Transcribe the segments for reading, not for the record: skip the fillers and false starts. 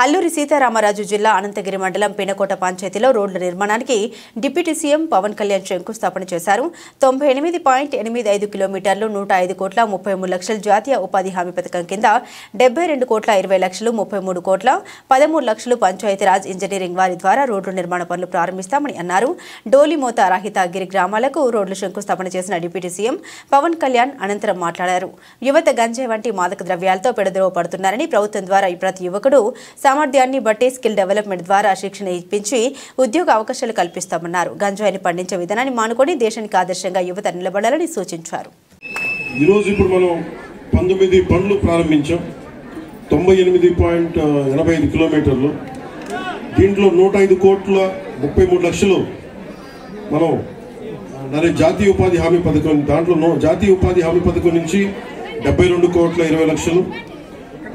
అల్లూరి సీతారామరాజు జిల్లా అనంతగిరి మండలం పినకోట పంచాయతీలో రోడ్ల నిర్మాణానికి డిప్యూటీ సీఎం పవన్ కళ్యాణ్ శంకుస్థాపన చేశారు. 98.85 కిలోమీటర్లు 105 కోట్ల 33 లక్షల జాతీయ ఉపాధి హామీ పథకం కింద 72 కోట్ల 20 లక్షలు 33 కోట్ల 13 లక్షలు పంచాయతీరాజ్ ఇంజనీరింగ్ వారి ద్వారా రోడ్ల నిర్మాణ పనులు ప్రారంభిస్తామని అన్నారు. డోలిమోత రహిత గిరి గ్రామాలకు రోడ్లు శంకుస్థాపన చేసిన డిప్యూటీ సీఎం పవన్ కళ్యాణ్ అనంతరం మాట్లాడారు. యువత గంజాయి వంటి మాదక ద్రవ్యాలతో పెడదరవ పడుతున్నారని, ప్రభుత్వం ద్వారా ప్రతి యువకుడు సామర్థ్యాన్ని బట్టి స్కిల్ డెవలప్మెంట్ ద్వారా శిక్షణ ఇప్పించి ఉద్యోగ అవకాశాలు కల్పిస్తామన్నారు. గంజాయిని పండించే విధానాన్ని మానుకొని దేశానికి ఆదర్శంగా యువత నిలబడాలని సూచించారు. ఈ రోజు ఇప్పుడు మనం 19 పనులు ప్రారంభించాం. 98.85 కిలోమీటర్లు. దీంట్లో 105 కోట్ల 33 లక్షలు మనం జాతీయ ఉపాధి హామీ పథకం, దాంట్లో జాతీయ ఉపాధి హామీ పథకం నుంచి 72 కోట్ల 20 లక్షలు,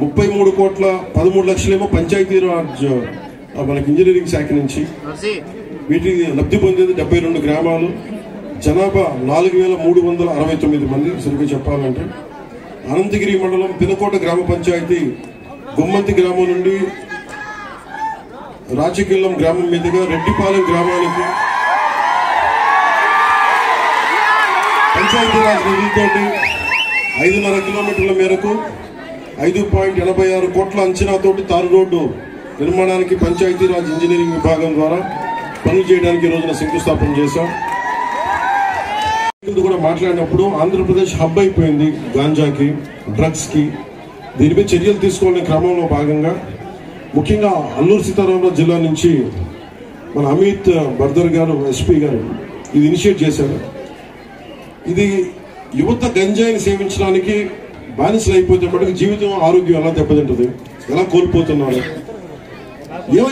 33 కోట్ల 13 లక్షలేమో పంచాయతీరాజ్ మనకి ఇంజనీరింగ్ శాఖ నుంచి. వీటికి లబ్ధి పొందేది 72 గ్రామాలు, జనాభా 4369 మంది. సరిగ్గా చెప్పాలంటే అనంతగిరి మండలం పినకోట గ్రామ పంచాయతీ గుమ్మంతి గ్రామం నుండి రాచకిల్లం గ్రామం మీదుగా రెడ్డిపాలెం గ్రామానికి పంచాయతీరాజ్ నిధులతోటి 5.5 కిలోమీటర్ల మేరకు 5.86 కోట్ల అంచనాతోటి తారు రోడ్డు నిర్మాణానికి పంచాయతీరాజ్ ఇంజనీరింగ్ విభాగం ద్వారా పనులు చేయడానికి ఈ రోజున శంకుస్థాపన చేశాం. కూడా మాట్లాడినప్పుడు ఆంధ్రప్రదేశ్ హబ్ అయిపోయింది గాంజాకి, డ్రగ్స్ కి. దీనిపై చర్యలు తీసుకోవాలనే క్రమంలో భాగంగా ముఖ్యంగా అల్లూరు సీతారామరాజు జిల్లా నుంచి మన అమిత్ బర్దర్ గారు, ఎస్పీ గారు ఇది ఇనిషియేట్ చేశారు. ఇది యువత గంజాయిని సేవించడానికి బానిసలు అయిపోతే మటుకు జీవితం, ఆరోగ్యం ఎలా దెబ్బతింటుంది, ఎలా కోల్పోతున్నారు, ఏమై